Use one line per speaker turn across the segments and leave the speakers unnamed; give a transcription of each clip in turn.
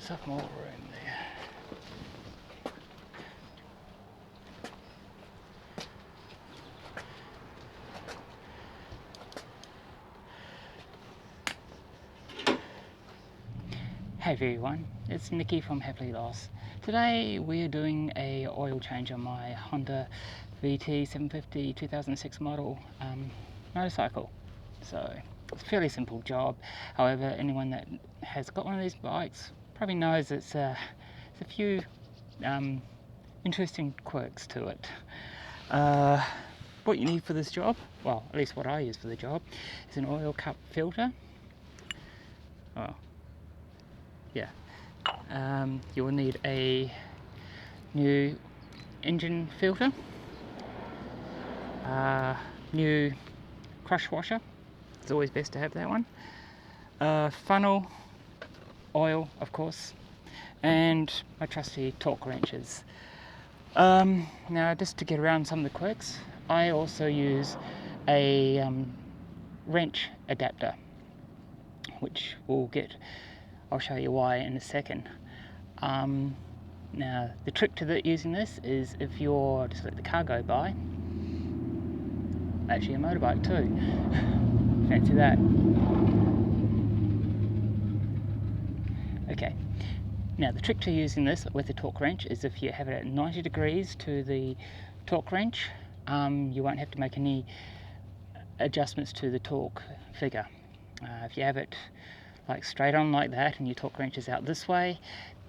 myself more room there. Hey everyone, it's Nikki from Happily Lost. Today we're doing a oil change on my Honda VT750 2006 model motorcycle. So it's a fairly simple job. However, anyone that has got one of these bikes probably knows it's a few interesting quirks to it. What you need for this job, well, at least what I use for the job, is an oil cup filter. You will need a new engine filter, new crush washer, it's always best to have that one, funnel, oil of course, and my trusty torque wrenches. Now just to get around some of the quirks, I also use a wrench adapter, which I'll show you why in a second. Now the trick to using this is if you're just let the car go by, actually a motorbike too, fancy that. Okay, now the trick to using this with the torque wrench is if you have it at 90 degrees to the torque wrench, you won't have to make any adjustments to the torque figure. If you have it like straight on like that and your torque wrench is out this way,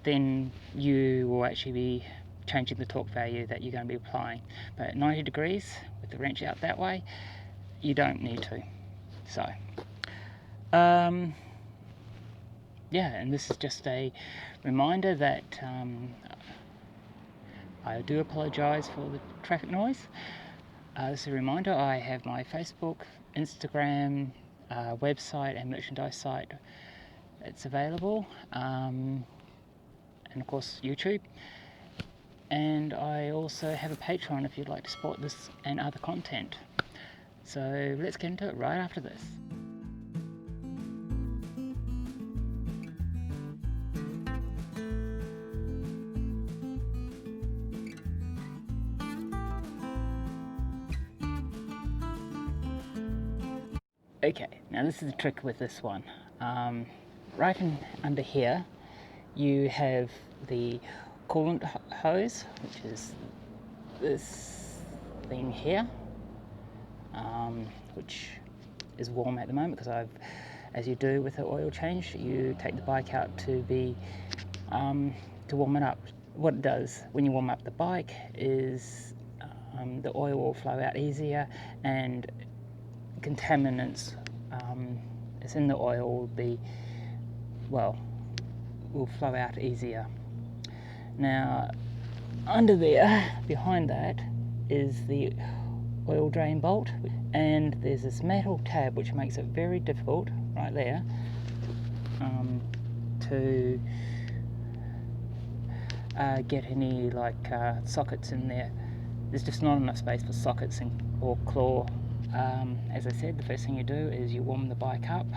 then you will actually be changing the torque value that you're going to be applying. But at 90 degrees with the wrench out that way, you don't need to. So yeah, and this is just a reminder that I do apologize for the traffic noise. This is a reminder, I have my Facebook, Instagram, website and merchandise site. It's available, and of course YouTube, and I also have a Patreon if you'd like to support this and other content. So let's get into it right after this. Okay, now this is the trick with this one. Right under here you have the coolant hose, which is this thing here, which is warm at the moment because as you do with the oil change, you take the bike out to warm it up. What it does when you warm up the bike is the oil will flow out easier, and contaminants that's in the oil will flow out easier. Now under there, behind that, is the oil drain bolt, and there's this metal tab which makes it very difficult right there to get any sockets in there. There's just not enough space for sockets or claw. As I said, the first thing you do is you warm the bike up,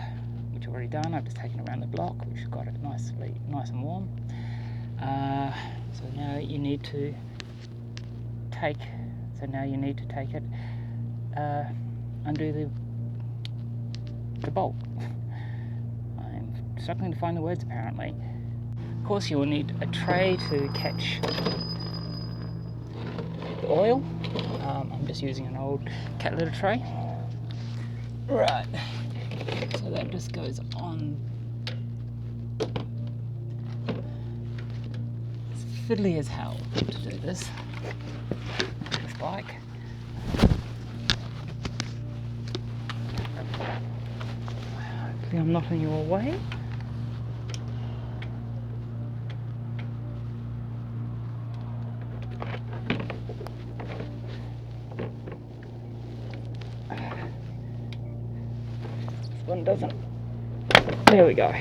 which I've already done. I've just taken it around the block, which got it nice and warm. So now you need to take it, undo the bolt. I'm struggling to find the words apparently. Of course, you will need a tray to catch the oil. I'm just using an old cat litter tray. Right, so that just goes on. It's fiddly as hell to do this bike. Hopefully I'm not in your way. One doesn't. There we go.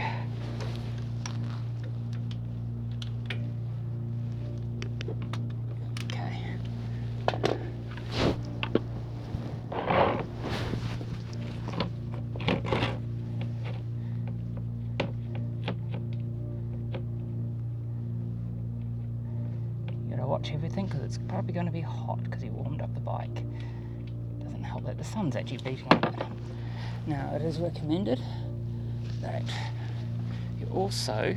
Okay. watch everything because it's probably going to be hot because he warmed up the bike. Doesn't help that the sun's actually beating on it. Now, it is recommended that you also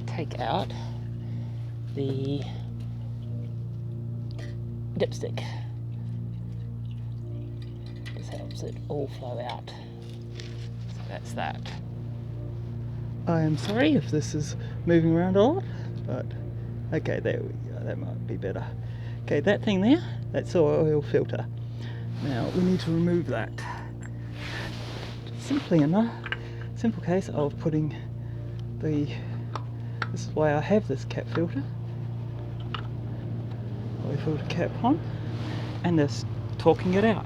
take out the dipstick. This helps it all flow out. So that's that. I am sorry if this is moving around a lot, but okay, there we go, that might be better. Okay, that thing there, that's the oil filter. Now we need to remove that. Simply enough, simple case of putting this is why I have this cap filter, oil filter cap on, and just torquing it out.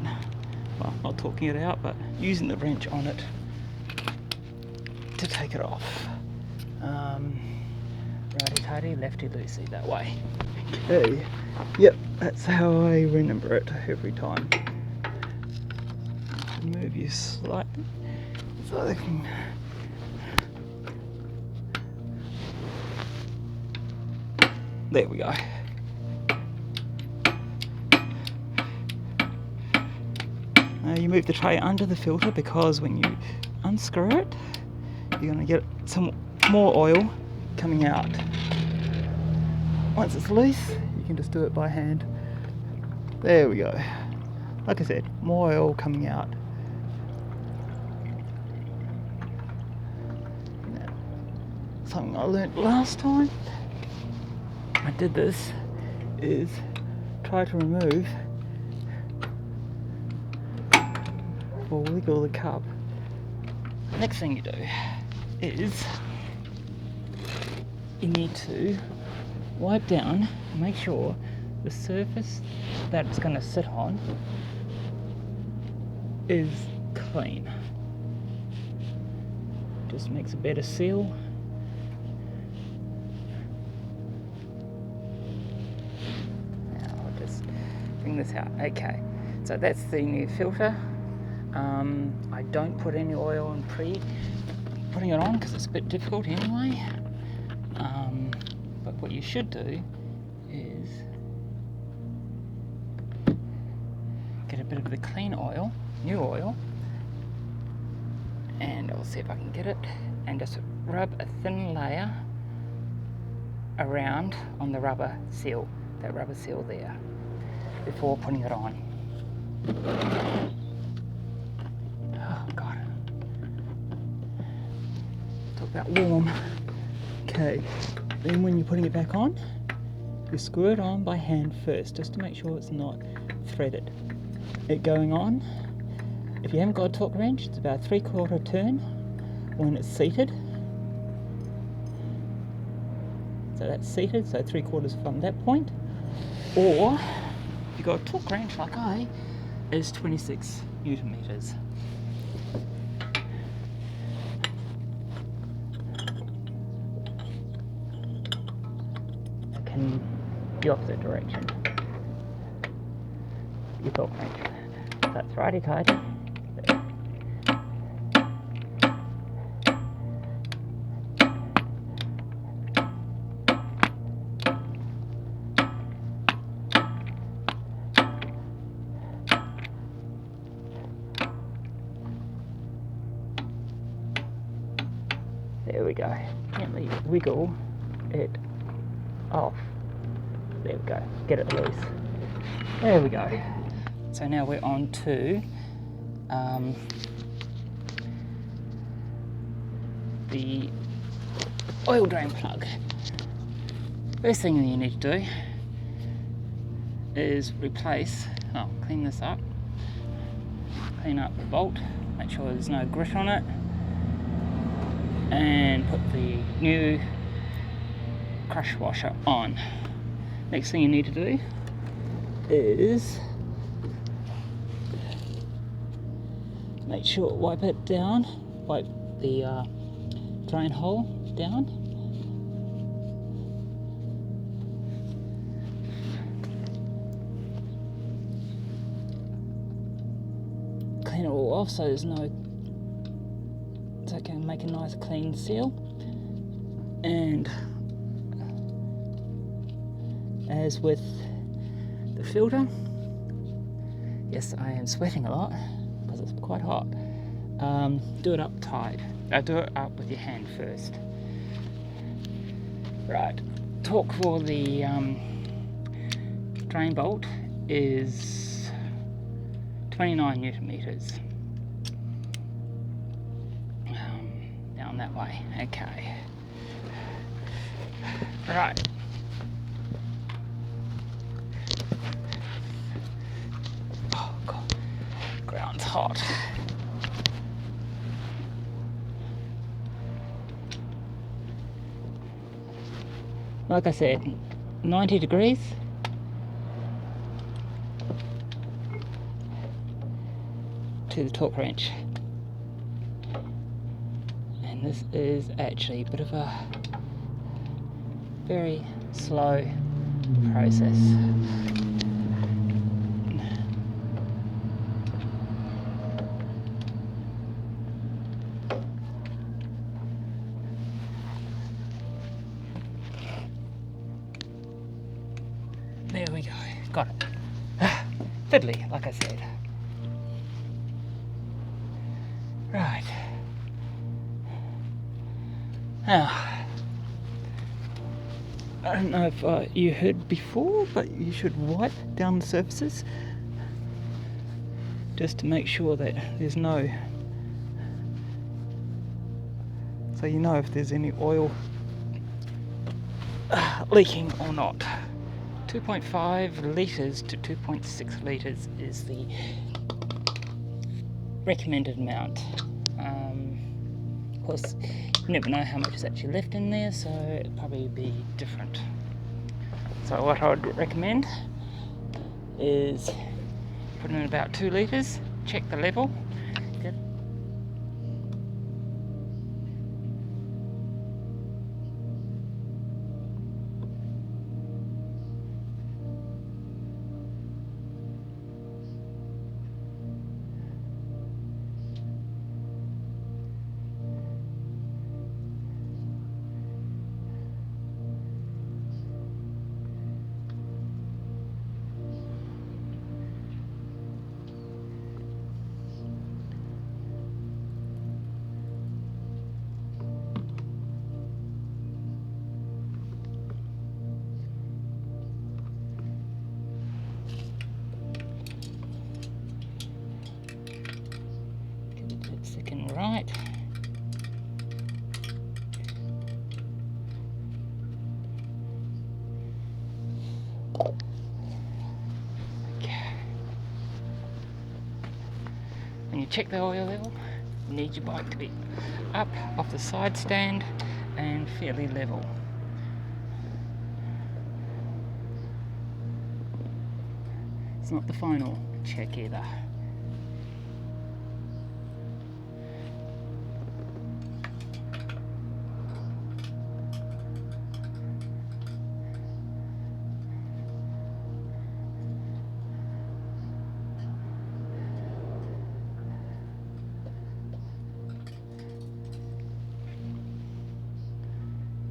Well, not torquing it out, but using the wrench on it to take it off. Righty-tighty, lefty-loosey, that way. Okay, yep, that's how I remember it every time. Move you slightly so they can. There we go. Now you move the tray under the filter because when you unscrew it, you're going to get some more oil coming out. Once it's loose, you can just do it by hand. There we go. Like I said, more oil coming out. Now, something I learnt last time I did this is try to remove or wiggle the cup. Next thing you do is you need to wipe down and make sure the surface that it's going to sit on is clean. Just makes a better seal. Now I'll just bring this out. Okay, so that's the new filter. I don't put any oil on putting it on because it's a bit difficult anyway. But what you should do is get a bit of the clean oil, new oil, and I'll see if I can get it, and just rub a thin layer around on the rubber seal, that rubber seal there, before putting it on. Oh God. Talk about warm. Okay, then when you're putting it back on, you screw it on by hand first, just to make sure it's not threaded. It going on, if you haven't got a torque wrench, it's about a 3/4 turn when it's seated. So that's seated, so 3/4 from that point. Or, if you've got a torque wrench like I, is 26 Newton meters. In the opposite direction. Your torque wrench. That's righty-tighty. There we go. Gently wiggle it off. There we go. Get it loose. There we go. So now we're on to the oil drain plug. First thing you need to do is clean this up. Clean up the bolt, make sure there's no grit on it, and put the new crush washer on. Next thing you need to do is make sure, wipe it down, wipe the drain hole down. Clean it all off so it can make a nice clean seal. And as with the filter. Yes, I am sweating a lot because it's quite hot. Do it up tight. Do it up with your hand first. Right, torque for the drain bolt is 29 Newton meters. Down that way, okay. Right. Oh God, ground's hot. Like I said, 90 degrees. To the torque wrench. And this is actually a bit of a very slow process. There we go, got it. Fiddly, like I said. Right. Now, I don't know if you heard before, but you should wipe down the surfaces just to make sure that there's no, so you know if there's any oil leaking or not. 2.5 litres to 2.6 litres is the recommended amount. Of course, you never know how much is actually left in there, so it'd probably be different. So what I would recommend is put in about 2 litres, check the level. Good. Second right. Okay. When you check the oil level, you need your bike to be up off the side stand and fairly level. It's not the final check either.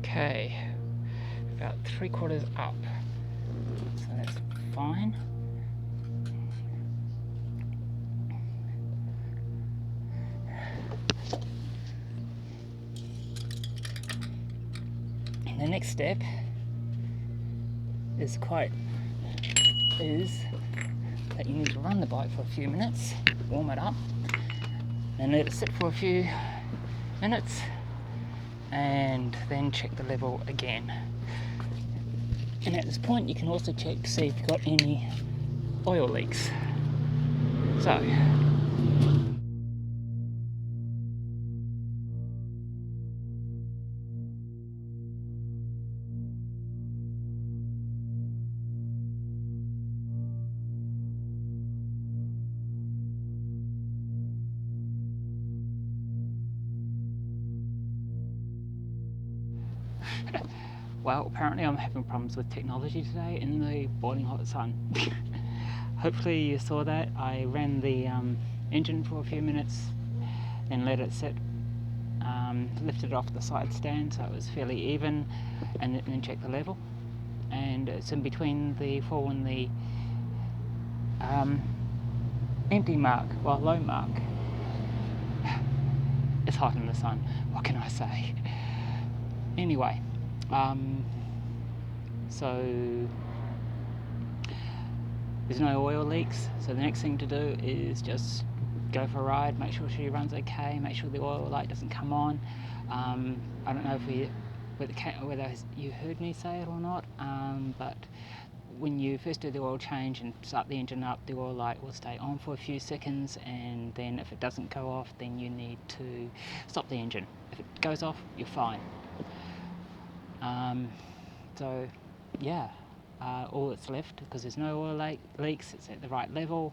Okay, about 3/4 up, so that's fine. And the next step is that you need to run the bike for a few minutes, warm it up, and let it sit for a few minutes, and then check the level again. And at this point you can also check to see if you've got any oil leaks. So well, apparently I'm having problems with technology today in the boiling hot sun. Hopefully you saw that. I ran the engine for a few minutes, then let it sit, lifted it off the side stand so it was fairly even, and then checked the level, and it's in between the full and the empty mark, well, low mark. It's hot in the sun, what can I say? Anyway, so there's no oil leaks, so the next thing to do is just go for a ride, make sure she runs okay, make sure the oil light doesn't come on. I don't know whether you heard me say it or not, but when you first do the oil change and start the engine up, the oil light will stay on for a few seconds, and then if it doesn't go off, then you need to stop the engine. If it goes off, you're fine. So yeah, all that's left, because there's no oil leaks, it's at the right level,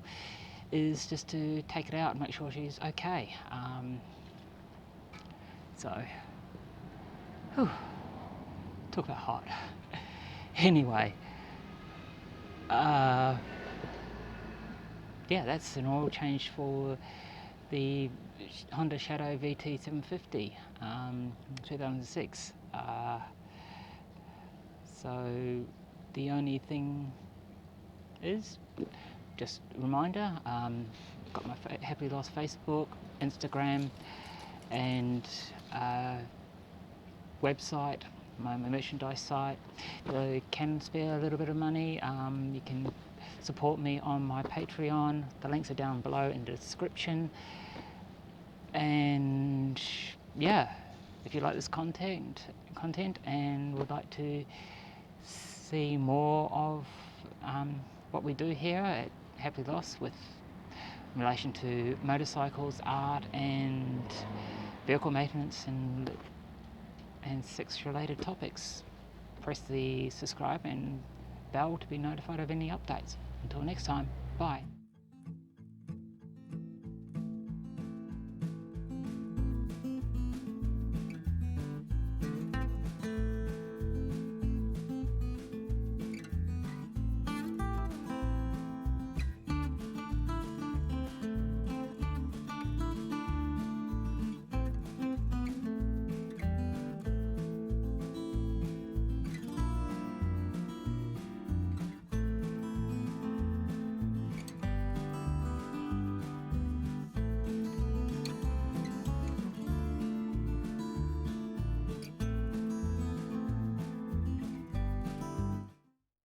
is just to take it out and make sure she's okay. Whew, talk about hot. Anyway, yeah, that's an oil change for the Honda Shadow VT750 2006. So the only thing is, just a reminder, got my Happy Loss Facebook, Instagram, and website, my merchandise site. If you can spare a little bit of money, you can support me on my Patreon. The links are down below in the description. And yeah, if you like this content and would like to see more of what we do here at Happy Loss with in relation to motorcycles, art, and vehicle maintenance and sex-related topics, press the subscribe and bell to be notified of any updates. Until next time, bye.